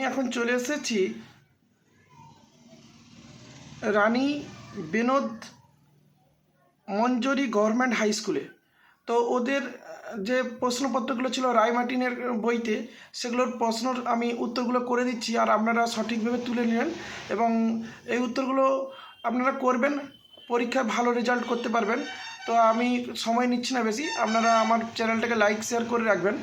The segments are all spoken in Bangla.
আমি এখন চলে এসেছি রানী বিনোদ মঞ্জরি গভর্নমেন্ট হাই স্কুলে। তো ওদের যে প্রশ্নপত্রগুলো ছিল রায় মার্টিনের বইতে, সেগুলোর প্রশ্নর আমি উত্তরগুলো করে দিচ্ছি, আর আপনারা সঠিকভাবে তুলে নেবেন এবং এই উত্তরগুলো আপনারা করবেন, পরীক্ষায় ভালো রেজাল্ট করতে পারবেন। তো আমি সময় নিচ্ছি না বেশি, আপনারা আমার চ্যানেলটাকে লাইক শেয়ার করে রাখবেন,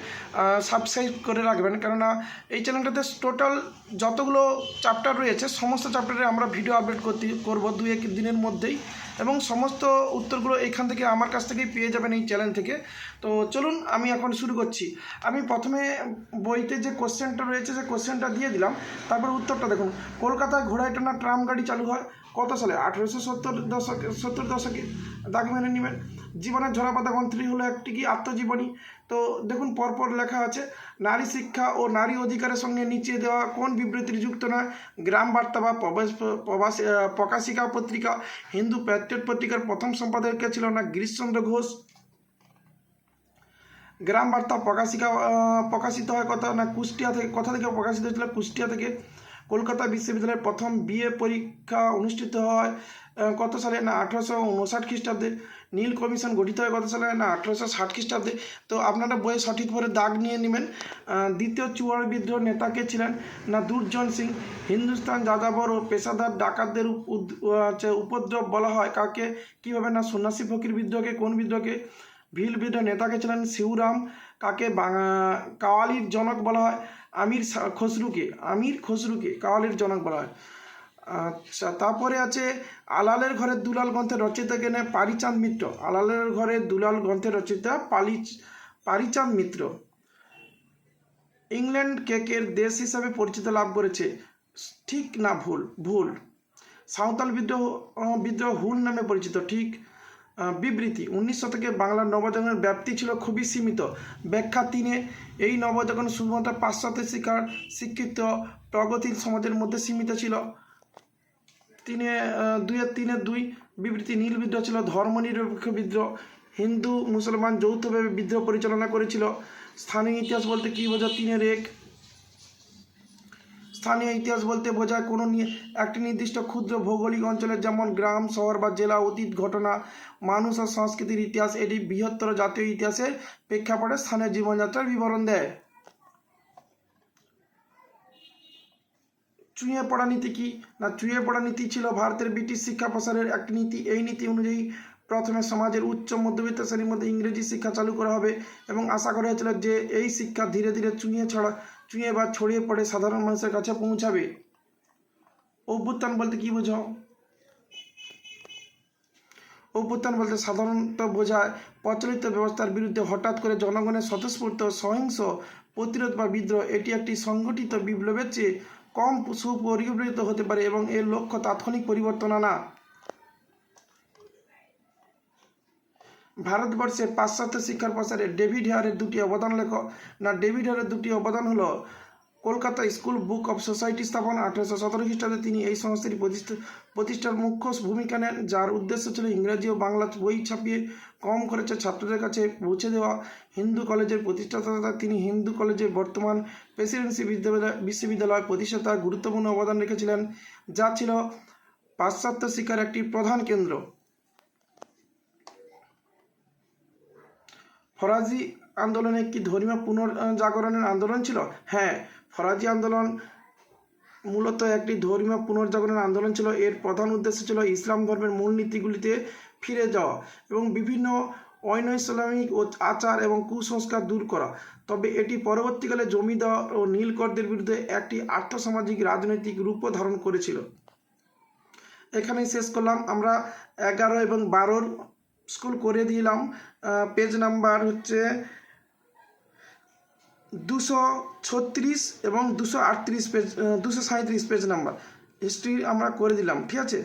সাবস্ক্রাইব করে রাখবেন, কেননা এই চ্যানেলটাতে টোটাল যতগুলো চ্যাপ্টার রয়েছে সমস্ত চ্যাপ্টারে আমরা ভিডিও আপলোড করব 2-1 দিনের মধ্যেই, এবং সমস্ত উত্তরগুলো এখান থেকে আমার কাছ থেকেই পেয়ে যাবেন এই চ্যানেল থেকে। তো চলুন আমি এখন শুরু করছি। আমি প্রথমে বইতে যে কোশ্চেনটা রয়েছে সে কোশ্চেনটা দিয়ে দিলাম, তারপর উত্তরটা দেখুন। কলকাতায় ঘোড়ায় টানা ট্রাম গাড়ি চালু হয় কত সালে? 1870 দশকে। দাগ মেনে নেবেন। জীবনের ঝরাপাতা গ্রন্থটি হলো একটি কি আত্মজীবনী। তো দেখুন পরপর লেখা আছে, নারী শিক্ষা ও নারী অধিকারের সঙ্গে নিচে দেওয়া কোন বিবৃতির যুক্ত নয়? গ্রাম বার্তা বা প্রকাশিকা পত্রিকা। হিন্দু প্যাট্রিয়ট পত্রিকার প্রথম সম্পাদক ছিল না গিরিশচন্দ্র ঘোষ। গ্রাম বার্তা প্রকাশিত হয় কথা না কুষ্টিয়া থেকে, কোথা থেকে প্রকাশিত হয়েছিল? কুষ্টিয়া থেকে। কলকাতা বিশ্ববিদ্যালয়ের প্রথম বিএ পরীক্ষা অনুষ্ঠিত হয় কত সালে? না 1859 খ্রিস্টাব্দে। নীল কমিশন গঠিত হয় কত সালে? না 1860 খ্রিস্টাব্দে। তো আপনারা বইয়ে সঠিকভাবে দাগ নিয়ে নেবেন। দ্বিতীয় চুয়াড় বিদ্রোহ নেতা কে ছিলেন? না দুর্জন সিং। হিন্দুস্তান যাযাবর ও পেশাদার ডাকাতদের উপদ্রব বলা হয় কাকে? কীভাবে? না সন্ন্যাসী ফকির বিদ্রোহকে। কোন বিদ্রোহকে? ভিল বিদ্রোহ নেতাকে ছিলেন শিবরাম। কাকে কাওয়ালির জনক বলা হয়? আমির খসরুকে কাওয়ালির জনক বলা হয়। আচ্ছা, তারপরে আছে আলালের ঘরের দুলাল গ্রন্থের রচয়িতা কে? পারিচাঁদ মিত্র। আলালের ঘরের দুলাল গ্রন্থের রচয়িতা পারিচাঁদ মিত্র। ইংল্যান্ড কেকের দেশ হিসাবে পরিচিতি লাভ করেছে, ঠিক না ভুল? ভুল। সাঁওতাল বিদ্রোহ হুল নামে পরিচিত, ঠিক। বিবৃতি, 19 শতকে বাংলার নবজাগরণের ব্যাপ্তি ছিল খুবই সীমিত। ব্যাখ্যা 3 এই নবজাগরণ শুধুমাত্র পাশ্চাত্য শিক্ষার শিক্ষিত প্রগতির সমাজের মধ্যে সীমিত ছিল। 3-2 বিবৃতি, নীল বিদ্রোহ ছিল ধর্মনিরপেক্ষ বিদ্রোহ। হিন্দু মুসলমান যৌথভাবে বিদ্রোহ পরিচালনা করেছিল। স্থানীয় ইতিহাস বলতে কী বোঝায়? 3-1 স্থানীয় ইতিহাস বলতে বোঝায় কোনো একটি নির্দিষ্ট ক্ষুদ্র ভৌগোলিক অঞ্চলের, যেমন গ্রাম, শহর বা জেলা, অতীত ঘটনা, মানুষ আর সংস্কৃতির ইতিহাস। এটি বৃহত্তর জাতীয় ইতিহাসের প্রেক্ষাপটে স্থানীয় জীবনযাত্রার বিবরণ দেয়। চুঁয়ে পড়া নীতি কি? না চুঁয়ে পড়া নীতি ছিল ভারতের ব্রিটিশ শিক্ষা প্রসারের একটি নীতি। এই নীতি অনুযায়ী প্রথমে সমাজের উচ্চ মধ্যবিত্ত শ্রেণীর মধ্যে ইংরেজি শিক্ষা চালু করা হবে এবং আশা করা হয়েছিল যে এই শিক্ষা ধীরে ধীরে চুঁয়ে বা ছড়িয়ে পড়ে সাধারণ মানুষের কাছে পৌঁছাবে। অভ্যুত্থান বলতে কি বোঝাও? অভ্যুত্থান বলতে সাধারণত বোঝায় প্রচলিত ব্যবস্থার বিরুদ্ধে হঠাৎ করে জনগণের স্বতঃস্ফূর্ত সহিংস প্রতিরোধ বা বিদ্রোহ। এটি একটি সংগঠিত বিপ্লবের চেয়ে কম সুপরিবর্তিত হতে পারে এবং এর লক্ষ্য তাৎক্ষণিক পরিবর্তন আনা। ভারতবর্ষে পাশ্চাত্য শিক্ষার প্রসারে ডেভিড হেয়ারের 2টি অবদান লেখো। না ডেভিড হেয়ারের 2টি অবদান হলো Kolkata school book of society স্থাপন 1817 খ্রিস্টাব্দে। তিনি এই সংস্থাটি প্রতিষ্ঠার মুখ্য ভূমিকা নেন, যার উদ্দেশ্য ছিল ইংরেজি ও বাংলা বই ছাপিয়ে কম খরচে ছাত্রদের কাছে পৌঁছে দেওয়া। হিন্দু কলেজের প্রতিষ্ঠাতা, তিনি হিন্দু কলেজের বর্তমান প্রেসিডেন্সি বিশ্ববিদ্যালয় প্রতিষ্ঠাতার গুরুত্বপূর্ণ অবদান রেখেছিলেন, যা ছিল পাশ্চাত্য শিক্ষার একটি প্রধান কেন্দ্র। ফরাজি আন্দোলনে কি ধর্মীয় পুনর্জাগরণের আন্দোলন ছিল? হ্যাঁ, ফরাজি আন্দোলন মূলত একটি ধর্মীয় পুনর্জাগরণের আন্দোলন ছিল। এর প্রধান উদ্দেশ্য ছিল ইসলাম ধর্মের মূলনীতিগুলিতে ফিরে যাওয়া এবং বিভিন্ন অনৈসলামিক আচার এবং কুসংস্কার দূর করা। তবে এটি পরবর্তীকালে জমিদার ও নীলকরদের বিরুদ্ধে একটি আর্থসামাজিক রাজনৈতিক রূপও ধারণ করেছিল। এখানেই শেষ করলাম। আমরা 11 এবং 12 স্কুল করে দিলাম। পেজ নাম্বার হচ্ছে 236 এবং 238 পেজ, 237 পেজ নাম্বার হিস্ট্রি আমরা করে দিলাম। ঠিক আছে।